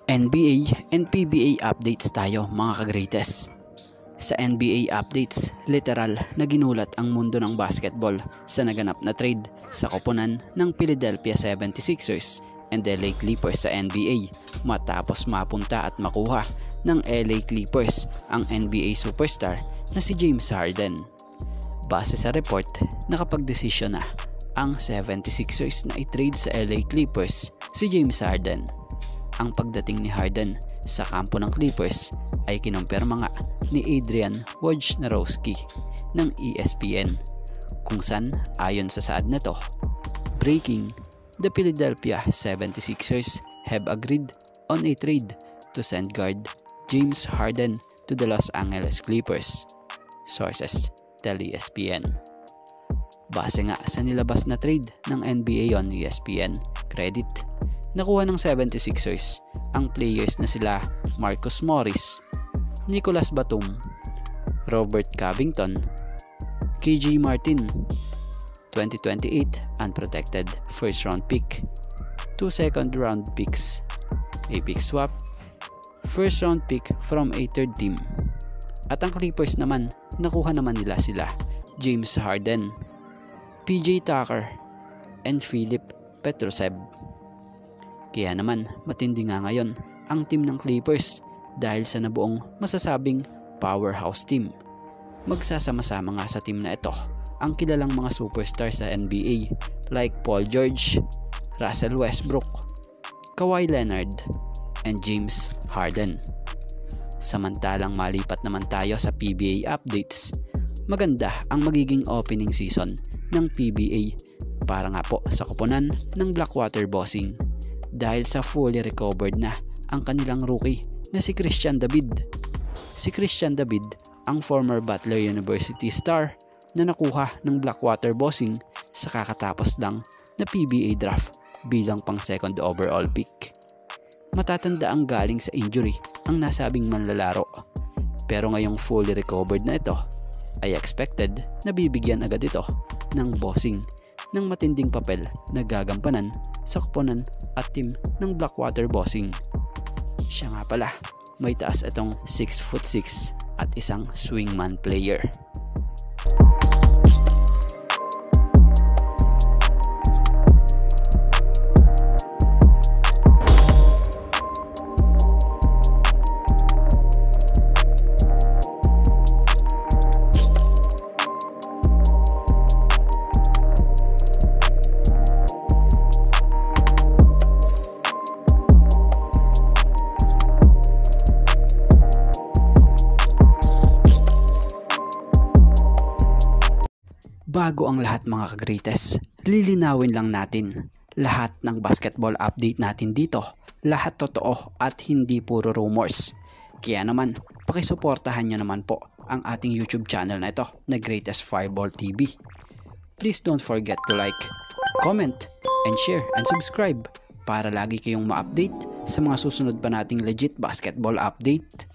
NBA and PBA updates tayo mga ka-greatest. Sa NBA updates, literal na ginulat ang mundo ng basketball sa naganap na trade sa koponan ng Philadelphia 76ers and LA Clippers sa NBA matapos mapunta at makuha ng LA Clippers ang NBA superstar na si James Harden. Base sa report, nakapagdesisyon na ang 76ers na i-trade sa LA Clippers si James Harden. Ang pagdating ni Harden sa kampo ng Clippers ay kinumpirma nga ni Adrian Wojnarowski ng ESPN, kung saan ayon sa saad na to, breaking, the Philadelphia 76ers have agreed on a trade to send guard James Harden to the Los Angeles Clippers, sources tell ESPN. Base nga sa nilabas na trade ng NBA on ESPN credit, nakuha ng 76ers ang players na sila Marcus Morris, Nicolas Batum, Robert Covington, KJ Martin, 2028 unprotected first round pick, 2 second round picks, a pick swap, first round pick from a third team. At ang Clippers naman, nakuha naman nila sila James Harden, PJ Tucker, and Philip Petrusev. Kaya naman matindi nga ngayon ang team ng Clippers dahil sa nabuong masasabing powerhouse team. Magsasama-sama nga sa team na ito ang kilalang mga superstars sa NBA like Paul George, Russell Westbrook, Kawhi Leonard, and James Harden. Samantalang malipat naman tayo sa PBA updates, maganda ang magiging opening season ng PBA para nga po sa koponan ng Blackwater Bossing dahil sa fully recovered na ang kanilang rookie na si Christian David. Si Christian David ang former Butler University star na nakuha ng Blackwater Bossing sa kakatapos lang na PBA draft bilang pang second overall pick. Matatanda ang galing sa injury ang nasabing manlalaro, pero ngayong fully recovered na ito ay expected na bibigyan agad ito ng bossing ng matinding papel na gagampanan sa koponan at team ng Blackwater Bossing. Siya nga pala, may taas itong 6'6" at isang swingman player. Bago ang lahat mga ka-greatest, lilinawin lang natin, lahat ng basketball update natin dito, lahat totoo at hindi puro rumors. Kaya naman, pakisuportahan nyo naman po ang ating YouTube channel na ito na Greatest Fireball TV. Please don't forget to like, comment, and share and subscribe para lagi kayong ma-update sa mga susunod pa nating legit basketball update.